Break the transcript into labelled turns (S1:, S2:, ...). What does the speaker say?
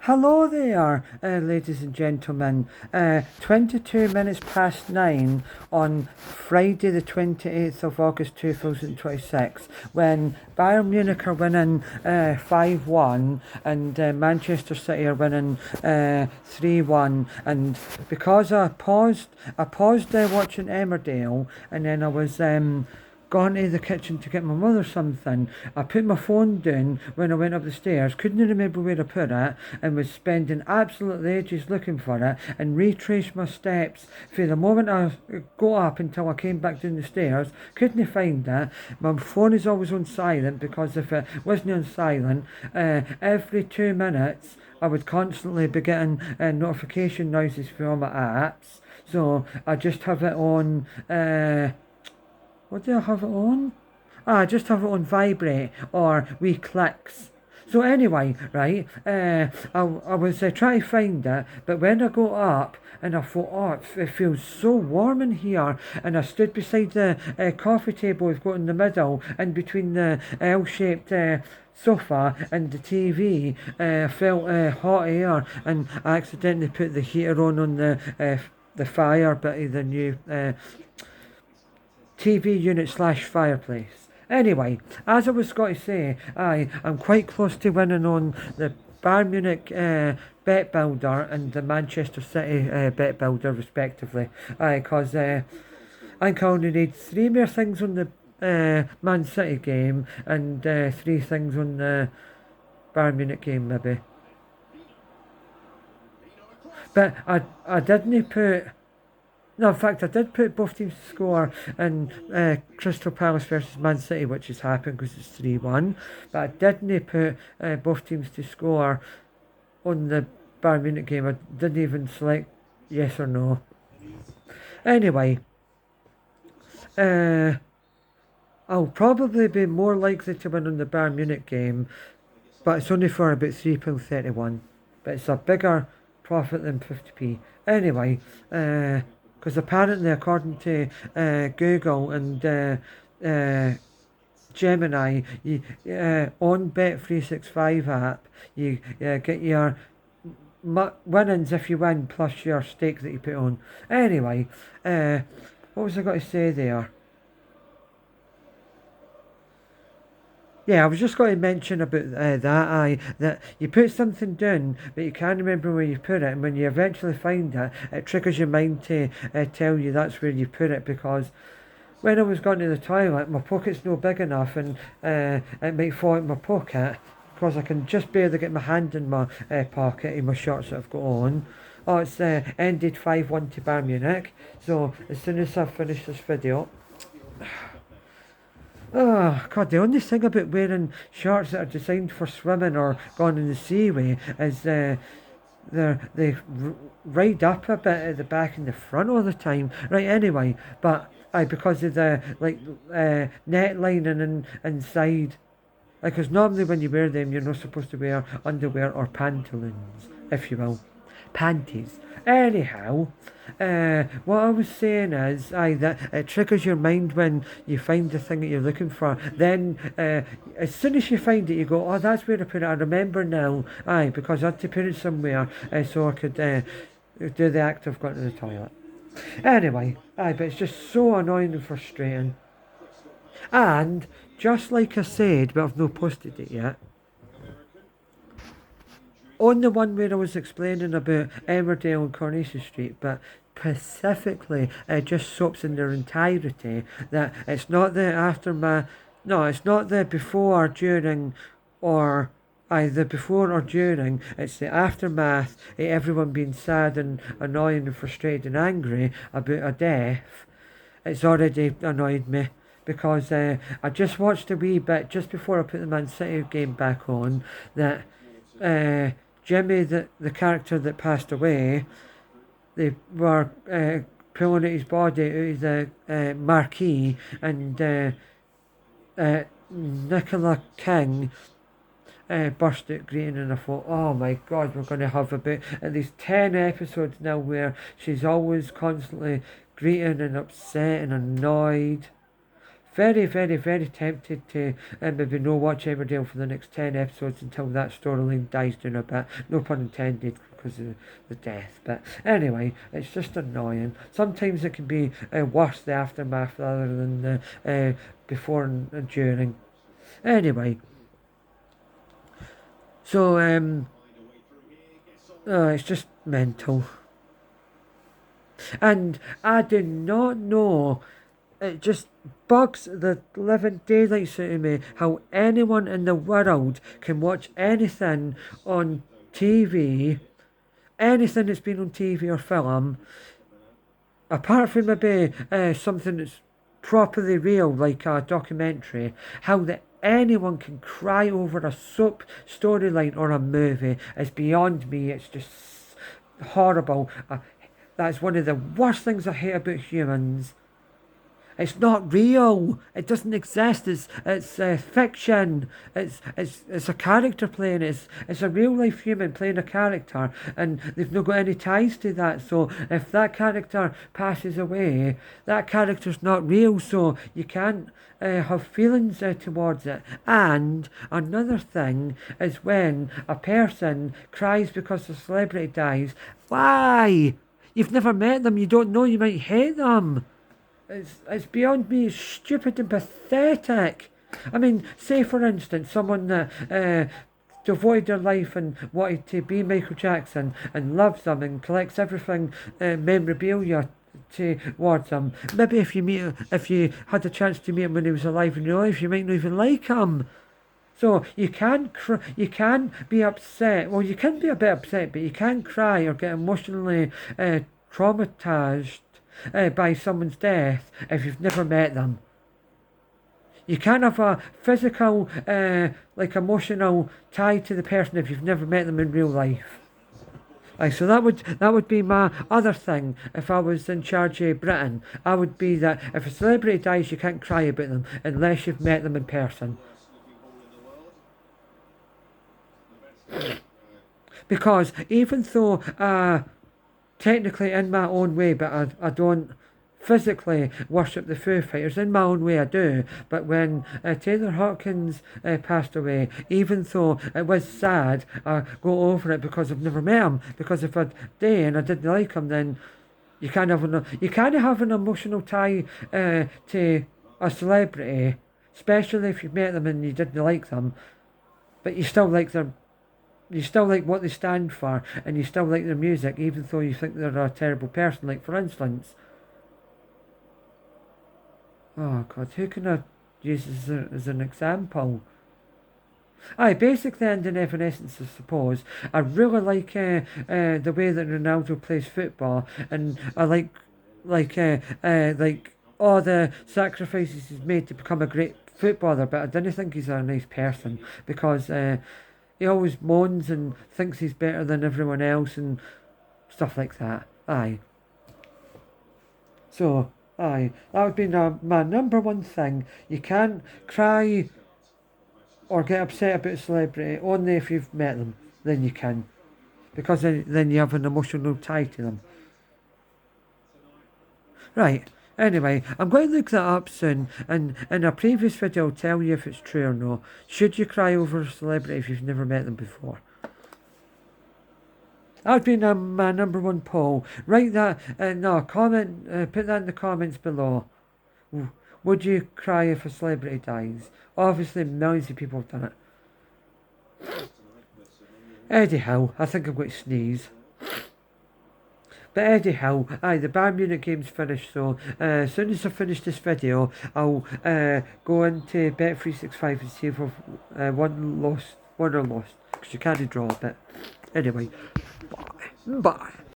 S1: Hello there, ladies and gentlemen. 22 minutes past 9 on Friday, the 28th of August 2026, when Bayern Munich are winning 5-1 and Manchester City are winning 3-1. And because I paused watching Emmerdale, and then I was gone to the kitchen to get my mother something. I put my phone down when I went up the stairs, couldn't remember where I put it, and was spending absolute ages looking for it, and retraced my steps for the moment I got up until I came back down the stairs, couldn't find it. My phone is always on silent, because if it wasn't on silent, every 2 minutes I would constantly be getting notification noises from all my apps. So I just have it on. What do I have it on? I just have it on vibrate or wee clicks. So anyway, right, I was trying to find it, but when I got up and I thought, oh, it feels so warm in here, and I stood beside the coffee table we've got in the middle, and between the L-shaped sofa and the TV, felt hot air, and I accidentally put the heater on the fire bit of the new TV unit slash fireplace. Anyway, as I was going to say, I'm quite close to winning on the Bayern Munich bet builder and the Manchester City bet builder respectively. Because I think I only need three more things on the Man City game and three things on the Bayern Munich game maybe. But I didn't put. No, in fact, I did put both teams to score in Crystal Palace versus Man City, which has happened because it's 3-1. But I didn't put both teams to score on the Bayern Munich game. I didn't even select yes or no. Anyway, I'll probably be more likely to win on the Bayern Munich game, but it's only for about £3.31. But it's a bigger profit than 50p. Anyway, because apparently, according to Google and Gemini, on Bet365 app, you get your winnings if you win, plus your stake that you put on. Anyway, what was I going to say there? Yeah, I was just going to mention about that you put something down, but you can't remember where you put it, and when you eventually find it, it triggers your mind to tell you that's where you put it, because when I was going to the toilet, my pocket's no big enough, and it might fall out my pocket, because I can just barely get my hand in my pocket in my shorts that I've got on. Oh, it's ended 5-1 to Bayern Munich, so as soon as I finish this video... Oh, God, the only thing about wearing shorts that are designed for swimming or going in the seaway is they ride up a bit at the back and the front all the time. Right, anyway, but because of the net lining inside. Because normally when you wear them, you're not supposed to wear underwear or pantaloons, if you will. Panties. Anyhow, what I was saying is, that it triggers your mind when you find the thing that you're looking for. Then, as soon as you find it, you go, oh, that's where I put it. I remember now. Because I had to put it somewhere so I could do the act of going to the toilet. Anyway, but it's just so annoying and frustrating. And, just like I said, but I've not posted it yet, on the one where I was explaining about Emmerdale and Coronation Street, but specifically just soaps in their entirety, that it's not the aftermath, no, it's not the before, during, or either before or during, it's the aftermath of everyone being sad and annoyed and frustrated and angry about a death. It's already annoyed me. Because I just watched a wee bit just before I put the Man City game back on, that Jimmy, the character that passed away, they were pulling out his body out of the marquee, and Nicola King burst out greeting, and I thought, oh my God, we're going to have about at least 10 episodes now where she's always constantly greeting and upset and annoyed. very, very, very tempted to maybe no watch Emmerdale for the next 10 episodes until that storyline dies down a bit. No pun intended, because of the death. But anyway, it's just annoying. Sometimes it can be worse, the aftermath, rather than the before and during. Anyway, so it's just mental. And I do not know, it just bugs the living daylights out of me how anyone in the world can watch anything on TV, anything that's been on TV or film, apart from maybe something that's properly real, like a documentary, how that anyone can cry over a soap storyline or a movie is beyond me. It's just horrible. That's one of the worst things I hate about humans. It's not real. It doesn't exist. It's fiction. It's a character playing. It's a real life human playing a character, and they've not got any ties to that. So if that character passes away, that character's not real. So you can't have feelings towards it. And another thing is when a person cries because a celebrity dies. Why? You've never met them. You don't know. You might hate them. It's beyond me. It's stupid and pathetic. I mean, say for instance, someone that devoted their life and wanted to be Michael Jackson and loves them and collects everything memorabilia towards him. Maybe if you had a chance to meet him when he was alive in real life, you might not even like him. So you can be upset. Well, you can be a bit upset, but you can't cry or get emotionally traumatized by someone's death if you've never met them. You can't have a physical, emotional tie to the person if you've never met them in real life. So that would be my other thing if I was in charge of Britain. I would be that if a celebrity dies, you can't cry about them unless you've met them in person. Because even though technically in my own way, but I don't physically worship the Foo Fighters. In my own way I do, but when Taylor Hawkins passed away, even though it was sad, I go over it because I've never met him. Because if I did and I didn't like him, then you can't have an emotional tie to a celebrity, especially if you've met them and you didn't like them, but you still like them. You still like what they stand for, and you still like their music, even though you think they're a terrible person. Like, for instance, oh God, who can I use as an example? Basically, and in Evanescence, I suppose. I really like the way that Ronaldo plays football, and I like all the sacrifices he's made to become a great footballer. But I don't think he's a nice person, because he always moans and thinks he's better than everyone else and stuff like that. So, that would be my number one thing. You can't cry or get upset about a celebrity only if you've met them. Then you can. Because then you have an emotional tie to them. Right. Anyway, I'm going to look that up soon, and in a previous video I'll tell you if it's true or not. Should you cry over a celebrity if you've never met them before? That would be my number one poll. Write that, comment, put that in the comments below. Would you cry if a celebrity dies? Obviously millions of people have done it. Anyhow, I think I'm going to sneeze. But anyhow, the Bayern Munich game's finished, so as soon as I finish this video, I'll go into Bet365 and see if I've won or lost, because you can't draw a bit. Anyway, bye.